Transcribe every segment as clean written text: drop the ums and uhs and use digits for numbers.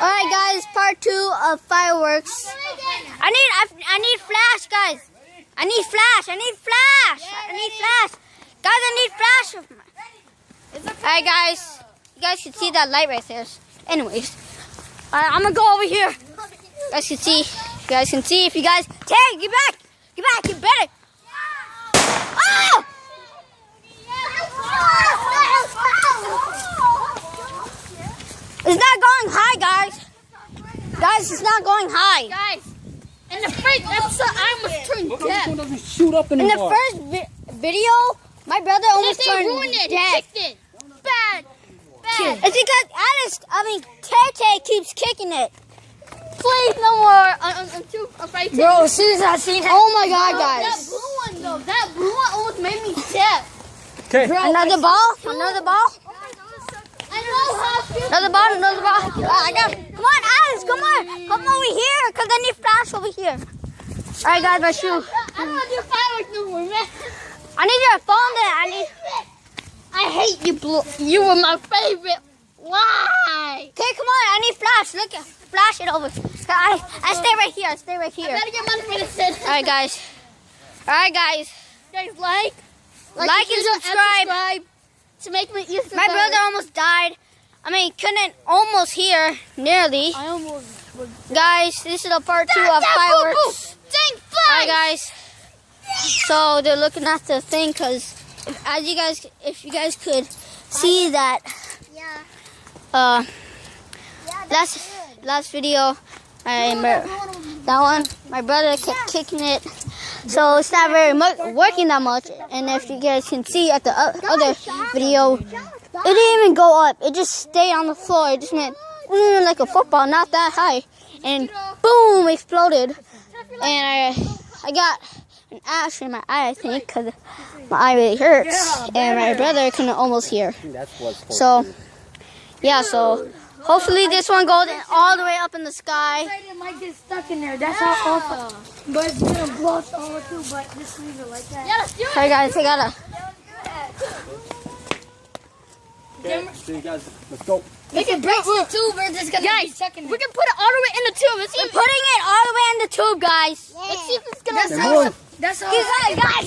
Alright guys, part 2 of fireworks. I need flash, guys. I need flash. Guys, I need flash. Alright guys, you guys can see that light right there. Anyways, I'm gonna go over here. You guys can see. If you guys can, get back, you better. Oh! It's not going high, guys. Guys, it's not going high. Guys, in the first episode, I almost turned deaf. Doesn't shoot up anymore. In the first video, my brother almost turned deaf. Bad. It's because Tay keeps kicking it. Please, no more. I'm too afraid to. Bro, as soon as I seen it. Oh my God, That guys. blue one, though. That blue one almost made me deaf. Okay. Another ball. Another ball. I got it. Come on, Alex. Come over here, because I need flash over here. All right, guys, my shoe. I don't want to do fireworks no more, man. I need your phone there. I hate you, Blue. You were my favorite. Why? Okay, come on. I need flash. Look, flash it over. I stay right here. I better get money for this shit. All right, guys. Guys, like and subscribe. To make me use My brother almost died. Couldn't almost hear, nearly. I almost was. Guys, this is the part 2 of fireworks. Dang flies! Alright, guys. So they're looking at the thing, because if you guys could see that, last video, that one, my brother kept kicking it, so it's not very working that much. And if you guys can see at the other video, it didn't even go up. It just stayed on the floor. It just went like a football, not that high, and boom, exploded. And I got an ash in my eye, I think, because my eye really hurts, and my brother couldn't almost hear. So yeah, so hopefully this one goes all the way up in the sky. It might get stuck in there. That's how awful. But it's gonna blow us all too. But just leave it like that. Yeah, let's do it. Alright, guys, I gotta. Okay, so you guys, let's go. We can break the tube. We're just gonna be stuck in there. We can put it all the way in the tube. We're putting it all the way in the tube, guys. Let's see if it's gonna. That's all. Guys.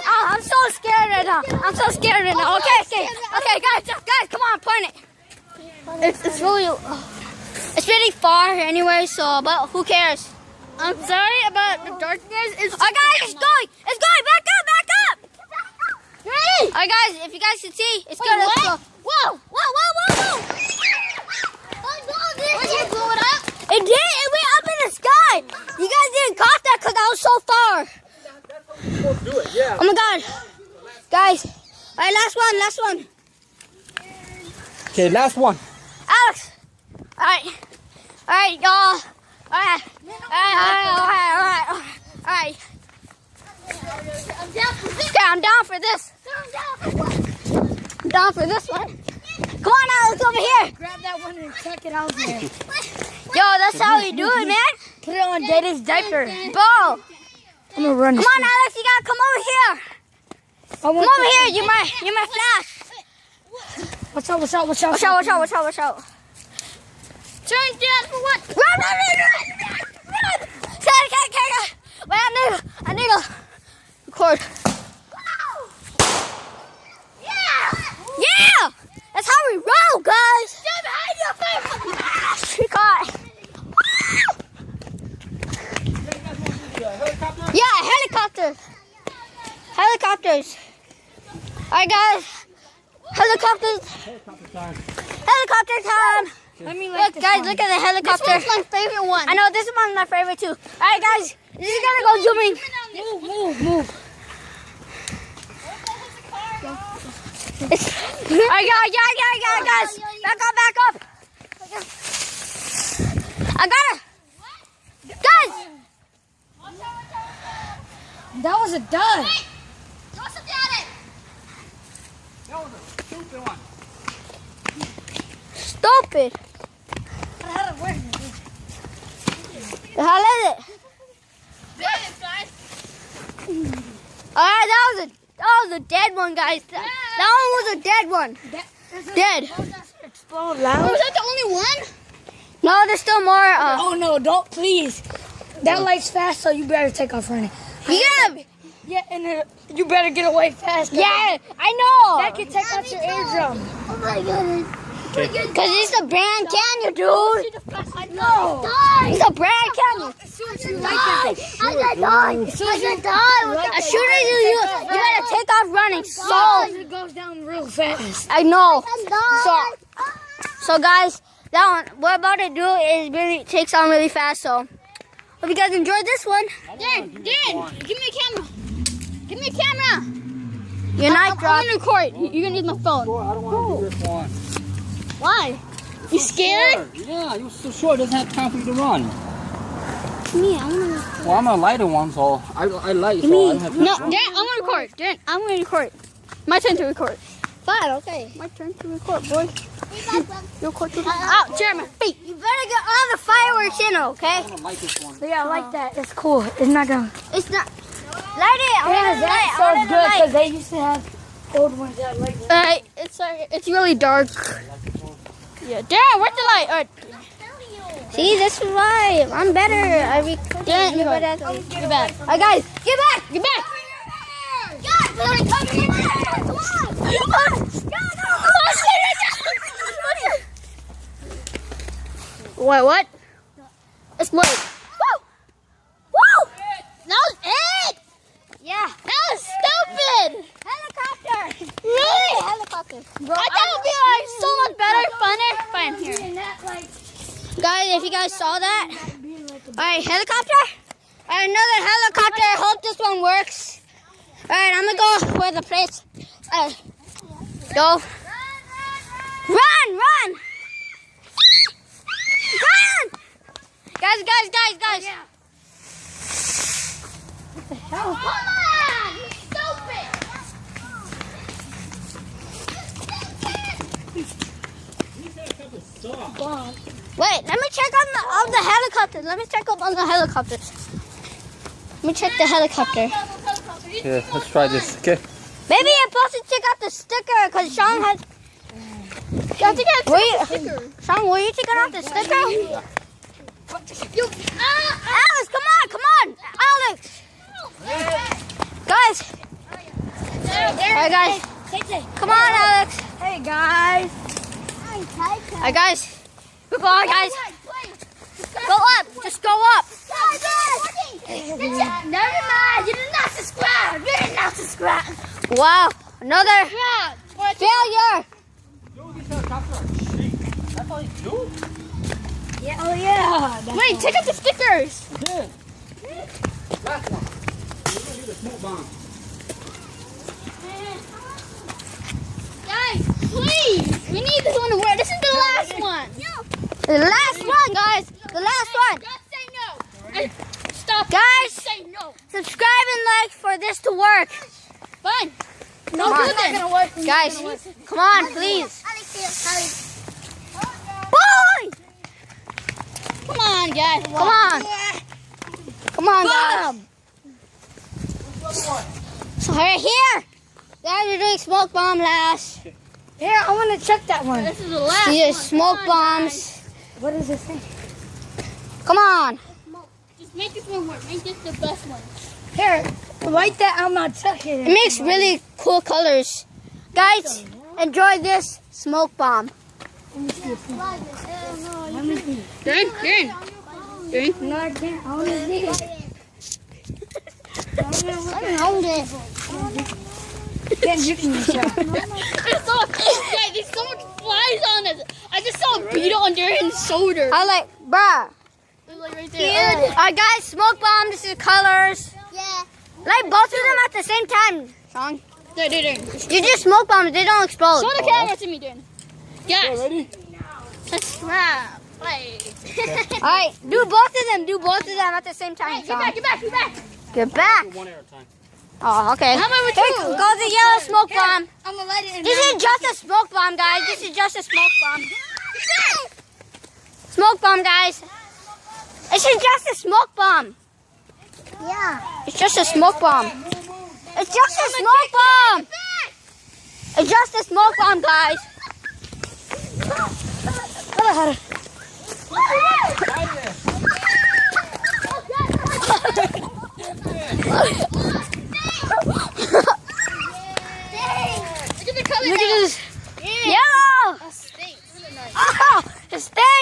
Oh, I'm so scared right now. Okay, guys, come on, point it. It's really far anyway, so, but who cares? I'm sorry about the darkness. Guys, it's going. Back up. Ready? Alright, guys, if you guys can see, it's good. Let's go. Whoa. Did you blow it up? It did. It went up in the sky. You guys didn't caught that because I was so far. Do it, yeah. Oh my God, guys. All right, last one. Okay, last one. Alex. All right, y'all. All right. I'm down for this. I'm down for this one. Come on, Alex, over here. Grab that one and check it out there. Yo, that's how we do it, man. Put it on Data's diaper. Bro. I'm gonna run. Come on, Alex, you gotta come over here. Come over here. You're my flash. Watch out. Watch out. Turn down for what? Run. Wait, I need a record. Yeah! That's how we roll, guys. She caught. Yeah, helicopters. Alright, guys. Helicopter time. Look, guys, look at the helicopter. This one's my favorite one. I know, this one's my favorite too. Alright, guys, this is gonna go zooming. Move. Alright, guys. Back up. I got it. Guys. That was a dud. Stupid. How is it? Alright, that was a dead one, guys. That one was a dead one. Dead. Explode loud. Was that the only one? No, there's still more. Oh no, don't please. That light's fast, so you better take off running. Yeah, and you better get away fast. Yeah, I know. That could take out your eardrum. Oh my goodness. Because it's a Grand Canyon, dude. I know. It's a Grand Canyon. As soon as you like it, I got die. As soon as you you better take off running. it goes down real fast. I know. So guys, that one, what I'm about to do is really takes on really fast. So hope you guys enjoyed this one. Dan, give me a camera. Give me a camera. Your night drop. I'm gonna record. You're gonna use my phone. I don't want to do this one. Why? You scared? Yeah, you're so short. It doesn't have time for you to run. Me, I want to. Well, I'm a lighter one, so I light. So I don't have No, Dan, I'm gonna record. Dan, I'm gonna record. My turn to record. Fine, okay. My turn to record, boy. You record too. Out, Jeremy. Feet. You better get all the fireworks in, okay? I want to light this one. Yeah, I like that. It's cool. It's not gonna. It's not. Light it. I want to light. I sounds want to good light. because they used to have old ones that like. It's really dark. Yeah, Dan, where's the light? See, this is why I'm better. Dan, You're better. get back. Alright, guys, get back. Get back. Wait, what? It's late. Woo! Woo! That was it. Yeah. That was stupid. Helicopter. Really? Helicopter. I thought it would be like so much better, funner. Fine, here. Guys, if you guys saw that. Alright, helicopter. Alright, another helicopter. I hope this one works. Alright, I'm gonna go where the place. Go. Run! Run! Guys. What the hell? Come on! You stupid! Wait, let me check on the helicopters. Let me check up on the helicopters. Let me check the helicopter. Yeah, let's try this. Okay. Maybe you're supposed to check out the sticker because Sean has. Sean, were you taking off the sticker? Alex, come on, Alex. Guys. Alright, guys. Come on, Alex. Hey guys. Alright, guys. Come on, guys. Go up. Just go up. Never mind. You did not subscribe. You did not subscribe. Wow. Another failure. That's all you do? Yeah. Oh yeah. Wait, take out the stickers. Yeah. Last one. We're going to do the smoke bomb. Guys, please. We need this one to work. This is the last one. The last one, guys. The last one. Just say no. Stop. Guys, Say no. subscribe and like for this to work. Fine. No, Come on. it's not gonna work. Guys, come on, please. Boy! Come on, guys. Come on. Come on, guys. So right here. Guys, we're doing smoke bomb last. Here, I want to check that one. This is the last These are smoke bombs. What does it say? Come on. Just make this one work. Make this the best one. Here, write that. I'm not checking It makes really cool colors. Guys, enjoy this smoke bomb. Let me see. No, I can't. I want to see There's so much flies on it. I just saw a beetle under his shoulder. I like, bruh. Like right there. Alright, guys, smoke bomb. This is colors. Yeah. Like both of them at the same time, Sean. There. You just smoke bombs. They don't explode. Show the camera to me, Dan. Yes. Ready? Subscribe. Wait. Alright, do both of them. Do both of them at the same time, Get Sean. back. Get back. One at a time. Oh, okay. How about with Here two? goes the yellow smoke bomb. I'm gonna light it in. This is just a smoke bomb, guys. This is just a smoke bomb. Smoke bomb, guys. This is just a smoke bomb. Yeah. It's just a smoke bomb. It's just a smoke bomb. It's just a smoke bomb, guys.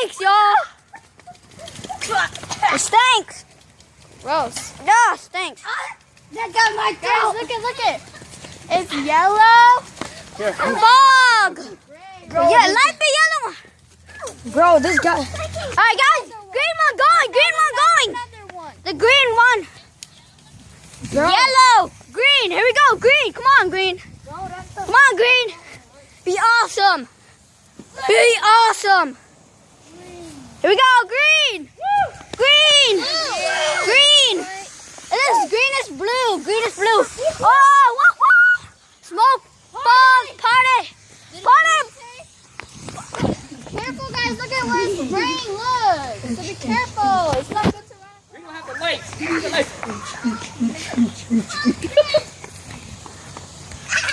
stinks, y'all. It stinks. Gross. Yeah, it stinks. That got my Guys, look it. It's yellow. Fog. Yeah, light the yellow one. Bro, this guy. All right, guys. Green one going. The green one. Bro. Yellow. Green. Here we go. Green. Come on, green. Come on, green. Be awesome. Be awesome. Here we go. Green. Green. Green. It is green is blue. Green is blue. Oh, woo, woo. Smoke. Fog. Party. Party. Careful, guys. Look at where it's spraying. Look. So be careful. It's not good to run. We don't have the lights. The lights.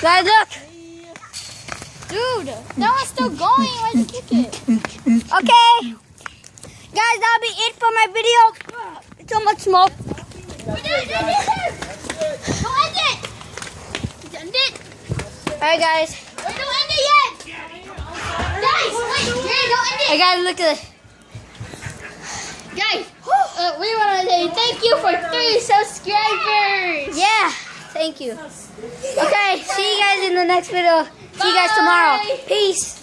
Guys, look. Dude, that one's still going. Why'd you kick it? Okay. Guys, that'll be it for my video. So much smoke. Don't end it. End it. Alright, guys. Wait, don't end it yet. Guys, wait. Jerry, don't end it. I gotta look at it. Guys, we want to say thank you for 3 subscribers. Yeah, thank you. Okay, see you guys in the next video. See you guys tomorrow. Bye. Peace.